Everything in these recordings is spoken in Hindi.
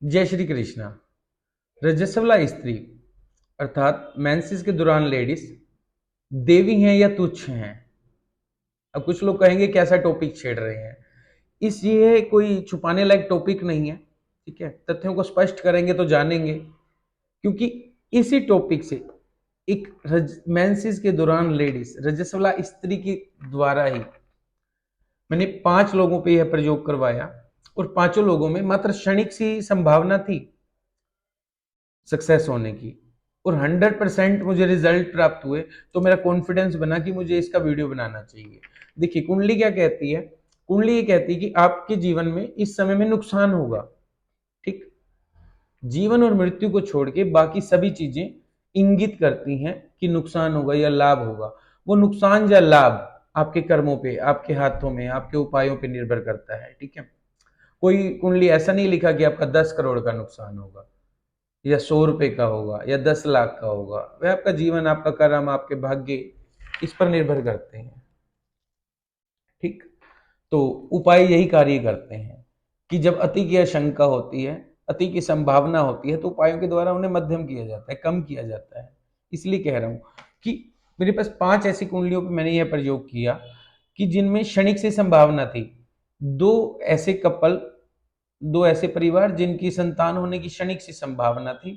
जय श्री कृष्णा। रजस्वला स्त्री अर्थात मेंसेस के दौरान लेडीज देवी हैं या तुच्छ हैं। अब कुछ लोग कहेंगे कैसा टॉपिक छेड़ रहे हैं। इस ये कोई छुपाने लायक टॉपिक नहीं है, ठीक है। तथ्यों को स्पष्ट करेंगे तो जानेंगे, क्योंकि इसी टॉपिक से एक मेंसेस के दौरान लेडीज रजस्वला स्त्री के द्वारा ही मैंने 5 लोगों पे यह प्रयोग करवाया, और पांचों लोगों में मात्र क्षणिक सी संभावना थी सक्सेस होने की, और 100% मुझे रिजल्ट प्राप्त हुए। तो मेरा कॉन्फिडेंस बना कि मुझे इसका वीडियो बनाना चाहिए। देखिए कुंडली क्या कहती है। कुंडली ये कहती है कि आपके जीवन में इस समय में नुकसान होगा, ठीक। जीवन और मृत्यु को छोड़ के बाकी सभी चीजें इंगित करती हैं कि नुकसान होगा या लाभ होगा। वो नुकसान या लाभ आपके कर्मों पे, आपके हाथों में, आपके उपायों पे निर्भर करता है, ठीक है। कोई कुंडली ऐसा नहीं लिखा कि आपका 10 करोड़ का नुकसान होगा या 100 रुपए का होगा या 10 लाख का होगा। वह आपका जीवन, आपका कर्म, आपके भाग्य इस पर निर्भर करते हैं, ठीक। तो उपाय यही कार्य करते हैं कि जब अति की आशंका होती है, अति की संभावना होती है, तो उपायों के द्वारा उन्हें मध्यम किया जाता है, कम किया जाता है। इसलिए कह रहा हूं कि मेरे पास 5 ऐसी कुंडलियों पे मैंने यह प्रयोग किया कि जिनमें क्षणिक से संभावना थी। दो ऐसे कपल, दो ऐसे परिवार जिनकी संतान होने की क्षणिक सी संभावना थी,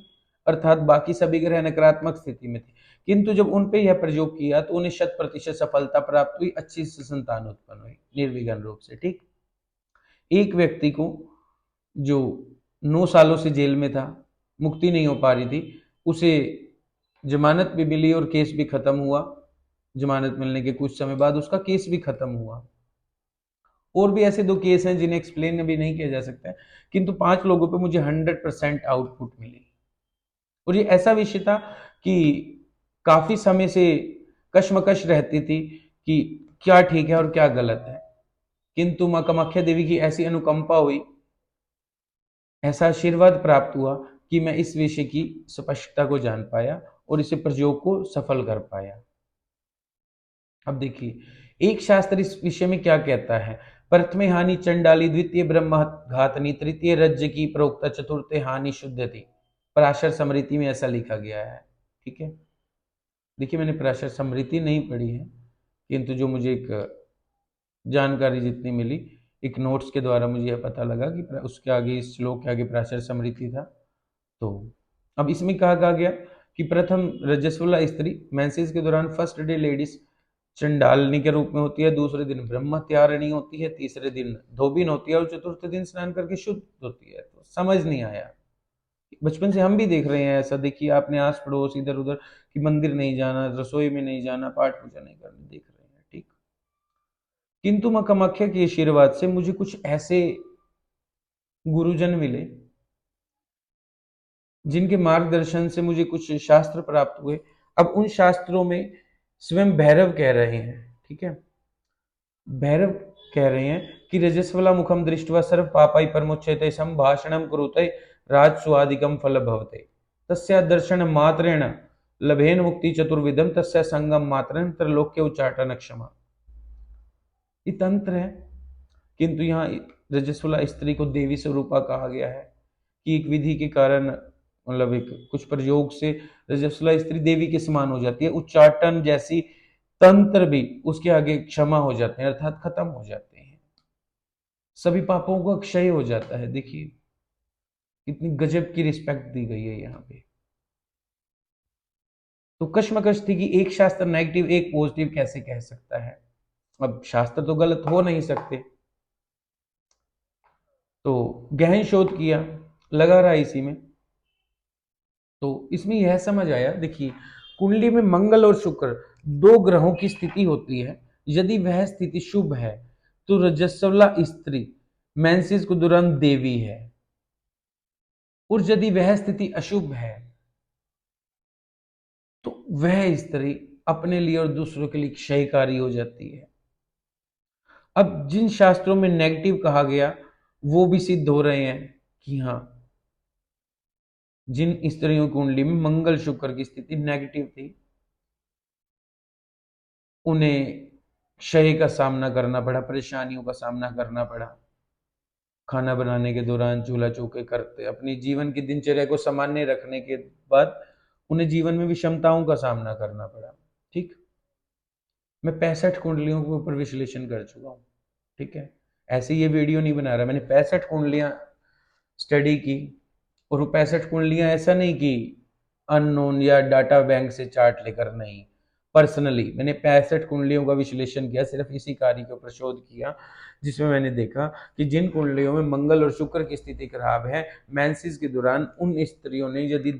अर्थात बाकी सभी ग्रह नकारात्मक स्थिति में थे। किंतु जब उन पे यह प्रयोग किया तो उन्हें 100% सफलता प्राप्त हुई, अच्छी से संतान उत्पन्न हुई निर्विघ्न रूप से, ठीक। एक व्यक्ति को जो 9 सालों से जेल में था, मुक्ति नहीं हो पा रही थी, उसे जमानत भी मिली और केस भी खत्म हुआ। जमानत मिलने के कुछ समय बाद उसका केस भी खत्म हुआ। और भी ऐसे 2 केस हैं जिन्हें एक्सप्लेन अभी नहीं किया जा सकता है, किंतु 5 लोगों पे मुझे 100% आउटपुट मिली। और ये ऐसा विषय था कि काफी समय से कश्मकश रहती थी कि क्या ठीक है और क्या गलत है। किंतु मां कामाख्या देवी की ऐसी अनुकंपा हुई, ऐसा आशीर्वाद प्राप्त हुआ कि मैं इस विषय की स्पष्टता को जान पाया और इसे प्रयोग को सफल कर पाया। अब देखिए एक शास्त्र इस विषय में क्या कहता है। प्रथमे हानि चंडाली, द्वितीय ब्रह्म घातनी, तृतीय रज्ज की प्रोक्त, चतुर्थे हानि शुद्ध थी। पराशर स्मृति में ऐसा लिखा गया है, ठीक है। देखिए मैंने पराशर स्मृति नहीं पढ़ी है, किंतु जो मुझे एक जानकारी जितनी मिली, एक नोट्स के द्वारा मुझे यह पता लगा कि उसके आगे, इस श्लोक के आगे पराशर स्मृति था। तो अब इसमें कहा गया कि प्रथम रजस्वला स्त्री मेंसेस के दौरान फर्स्ट डे लेडीज चंडालनी के रूप में होती है, दूसरे दिन ब्रह्मत्यारिणी होती है, तीसरे दिन धोबिन होती है और चतुर्थ दिन स्नान करके शुद्ध होती है। तो समझ नहीं आया। बचपन से हम भी देख रहे हैं ऐसा। देखिए आपने आस पड़ोस इधर उधर कि मंदिर नहीं जाना, रसोई में नहीं जाना, पाठ पूजा नहीं करनी, देख रहे हैं, ठीक। किंतु मां कामाख्या के आशीर्वाद से मुझे कुछ ऐसे गुरुजन मिले जिनके मार्गदर्शन से मुझे कुछ शास्त्र प्राप्त हुए। अब उन शास्त्रों में स्वयं भैरव कह रहे हैं, ठीक है। भैरव कह रहे हैं कि रजस्वला मुखम दृष्ट्वा सर्व पापाई परमुच्यते संभाषणम कुरुते राजस्वादिकम फल भवते तस्या दर्शन मात्रेण लभेन मुक्ति चतुर्विधम तस्या संगम मात्रेण त्रैलोक्य उच्चाटन क्षमा। ये तंत्र है, किंतु यहाँ रजस्वला स्त्री को देवी स्वरूपा कहा गया है कि एक विधि के कारण, मतलब एक कुछ प्रयोग से रजस्वला स्त्री देवी के समान हो जाती है। उच्चाटन जैसी तंत्र भी उसके आगे क्षमा हो जाते हैं, अर्थात खत्म हो जाते हैं। सभी पापों का क्षय हो जाता है। देखिए कितनी गजब की रिस्पेक्ट दी गई है यहाँ पे। तो कश्मकश थी कि एक शास्त्र नेगेटिव एक पॉजिटिव कैसे कह सकता है। अब शास्त्र तो गलत हो नहीं सकते। तो गहन शोध किया, लगा रहा इसी में। तो इसमें यह समझ आया, देखिए कुंडली में मंगल और शुक्र 2 ग्रहों की स्थिति होती है। यदि वह स्थिति शुभ है तो रजस्वला स्त्री मेंसेस को दौरान देवी है, और यदि वह स्थिति अशुभ है तो वह स्त्री अपने लिए और दूसरों के लिए क्षयकारी हो जाती है। अब जिन शास्त्रों में नेगेटिव कहा गया वो भी सिद्ध हो रहे हैं कि हाँ, जिन स्त्रियों की कुंडली में मंगल शुक्र की स्थिति नेगेटिव थी उन्हें क्षय का सामना करना पड़ा, परेशानियों का सामना करना पड़ा, खाना बनाने के दौरान चूल्हा चौके करते, अपनी जीवन की दिनचर्या को सामान्य रखने के बाद उन्हें जीवन में विषमताओं का सामना करना पड़ा। ठीक, मैं 65 कुंडलियों के ऊपर विश्लेषण कर चुका हूँ। ठीक है, ऐसे ये वीडियो नहीं बना रहा, मैंने 65 कुंडलियां स्टडी की, और वो 65 कुंडलियां ऐसा नहीं कि अननोन या डाटा बैंक से चार्ट लेकर, नहीं, पर्सनली मैंने 65 कुंडलियों का विश्लेषण किया, सिर्फ इसी कार्य के ऊपर शोध किया, जिसमें मैंने देखा कि जिन कुंडलियों में मंगल और शुक्र की स्थिति खराब है, मेंसेस के दौरान उन स्त्रियों ने यदि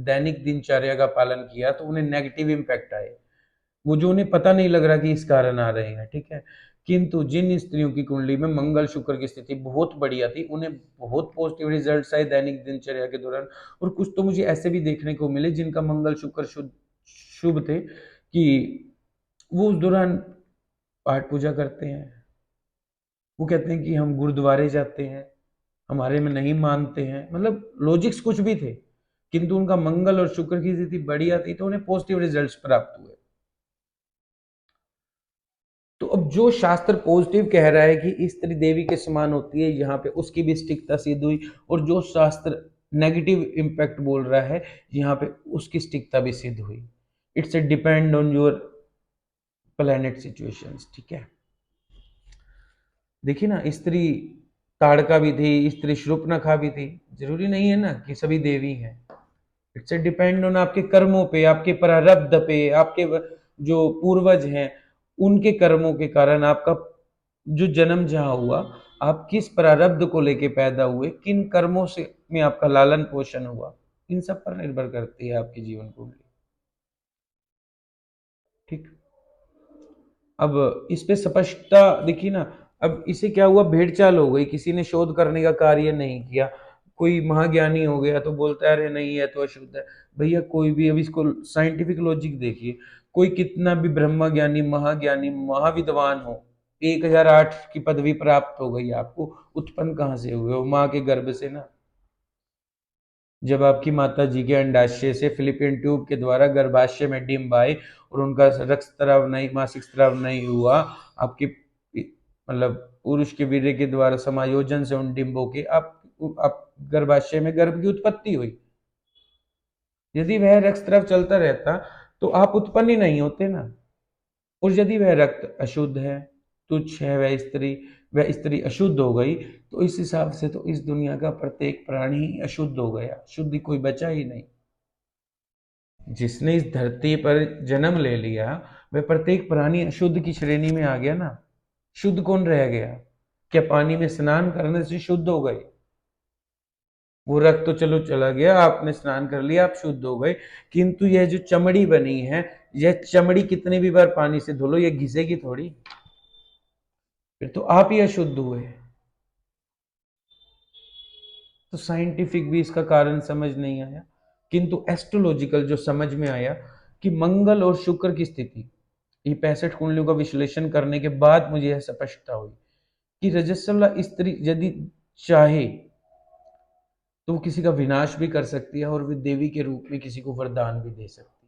दैनिक दिनचर्या का पालन किया तो उन्हें नेगेटिव इम्पैक्ट आए, वो जो उन्हें पता नहीं लग रहा कि इस कारण आ रहे हैं। ठीक है, किंतु जिन स्त्रियों की कुंडली में मंगल शुक्र की स्थिति बहुत बढ़िया थी, उन्हें बहुत पॉजिटिव रिजल्ट्स आए दैनिक दिनचर्या के दौरान। और कुछ तो मुझे ऐसे भी देखने को मिले जिनका मंगल शुक्र शुभ थे, कि वो उस दौरान पाठ पूजा करते हैं, वो कहते हैं कि हम गुरुद्वारे जाते हैं, हमारे में नहीं मानते हैं, मतलब लॉजिक्स कुछ भी थे, किंतु उनका मंगल और शुक्र की स्थिति बढ़िया थी तो उन्हें पॉजिटिव रिजल्ट्स प्राप्त हुए। तो अब जो शास्त्र पॉजिटिव कह रहा है कि स्त्री देवी के समान होती है, यहाँ पे उसकी भी स्टिकता सिद्ध हुई, और जो शास्त्र नेगेटिव इम्पैक्ट बोल रहा है यहाँ पे उसकी स्टिकता भी सिद्ध हुई। It's a depend on your planet situations. ठीक है, देखिए ना, स्त्री ताड़का भी थी, स्त्री शूर्पणखा भी थी, जरूरी नहीं है ना कि सभी देवी हैं। इट्स ए डिपेंड ऑन आपके कर्मों पे, आपके प्रारब्ध पे, आपके जो पूर्वज हैं उनके कर्मों के कारण आपका जो जन्म जहां हुआ, आप किस प्रारब्ध को लेके पैदा हुए, किन कर्मों से में आपका लालन पोषण हुआ, इन सब पर निर्भर करती है आपकी जीवन कुंडली। ठीक, अब इस पे स्पष्टता देखिए ना। अब इसे क्या हुआ, भेड़चाल हो गई, किसी ने शोध करने का कार्य नहीं किया, कोई महाज्ञानी हो गया तो बोलता है अरे नहीं है तो अशुद्ध है। भैया कोई भी, अब इसको साइंटिफिक लॉजिक देखिए, कोई कितना भी ब्रह्म ज्ञानी, महाज्ञानी, महाविद्वान हो, 1008 की पदवी प्राप्त हो गई आपको, उत्पन्न कहाँ से हुए हो, माँ के गर्भ से ना। जब आपकी माता जी के अंडाशय से फिलिपियन ट्यूब के द्वारा गर्भाशय में डिंब आए और उनका रक्तस्राव नहीं, मासिक स्राव नहीं हुआ, आपकी मतलब पुरुष के वीर्य के द्वारा समायोजन से उन डिंबों के आप गर्भाशय में गर्भ की उत्पत्ति हुई। यदि वह रक्तस्राव चलता रहता तो आप उत्पन्न ही नहीं होते ना। और यदि वह रक्त अशुद्ध है, तुच्छ है, वह स्त्री अशुद्ध हो गई, तो इस हिसाब से तो इस दुनिया का प्रत्येक प्राणी अशुद्ध हो गया, शुद्ध कोई बचा ही नहीं। जिसने इस धरती पर जन्म ले लिया वह प्रत्येक प्राणी अशुद्ध की श्रेणी में आ गया ना। शुद्ध कौन रह गया? क्या पानी में स्नान करने से शुद्ध हो गए? वो रक्त तो चलो चला गया, आपने स्नान कर लिया, आप शुद्ध हो गए, किंतु यह जो चमड़ी बनी है, यह चमड़ी कितने भी बार पानी से धो लो यह घिसेगी थोड़ी, फिर तो आप ही अशुद्ध हुए। तो साइंटिफिक भी इसका कारण समझ नहीं आया, किंतु एस्ट्रोलॉजिकल जो समझ में आया कि मंगल और शुक्र की स्थिति, ये 65 कुंडलियों का विश्लेषण करने के बाद मुझे यह स्पष्टता हुई कि रजस्वला स्त्री यदि चाहे तो वो किसी का विनाश भी कर सकती है और वो देवी के रूप में किसी को वरदान भी दे सकती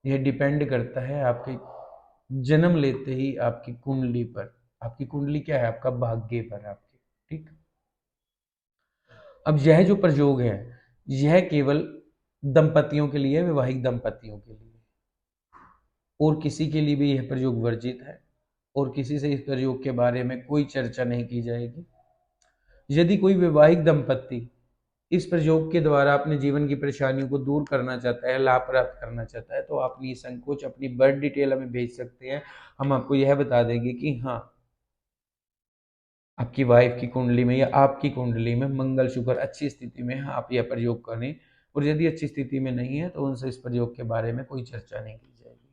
है। यह डिपेंड करता है आपके जन्म लेते ही आपकी कुंडली पर। आपकी कुंडली क्या है? आपका भाग्य पर आपके। ठीक, अब यह जो प्रयोग है यह केवल दंपतियों के लिए, वैवाहिक दंपतियों के लिए, और किसी के लिए भी यह प्रयोग वर्जित है, और किसी से इस प्रयोग के बारे में कोई चर्चा नहीं की जाएगी। यदि कोई वैवाहिक दंपति इस प्रयोग के द्वारा अपने जीवन की परेशानियों को दूर करना चाहता है, लाभ प्राप्त करना चाहता है, तो आप निसंकोच अपनी बर्थ डिटेल हमें भेज सकते हैं। हम आपको यह बता देंगे कि हाँ, आपकी वाइफ की कुंडली में या आपकी कुंडली में मंगल शुक्र अच्छी स्थिति में है, आप यह प्रयोग करें, और यदि अच्छी स्थिति में नहीं है तो उनसे इस प्रयोग के बारे में कोई चर्चा नहीं की जाएगी।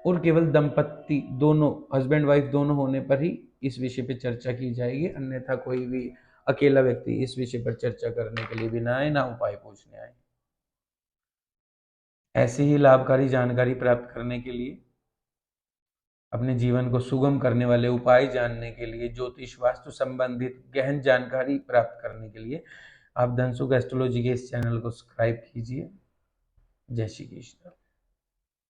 और केवल दंपत्ति दोनों, हस्बैंड वाइफ दोनों होने पर ही इस विषय पर चर्चा की जाएगी, अन्यथा कोई भी अकेला व्यक्ति इस विषय पर चर्चा करने के लिए भी ना आए, ना उपाय पूछने आए। ऐसी ही लाभकारी जानकारी प्राप्त करने के लिए, अपने जीवन को सुगम करने वाले उपाय जानने के लिए, ज्योतिष वास्तु संबंधित गहन जानकारी प्राप्त करने के लिए आप धनसुख एस्ट्रोलॉजी के इस चैनल को सब्सक्राइब कीजिए। जय श्री कृष्ण।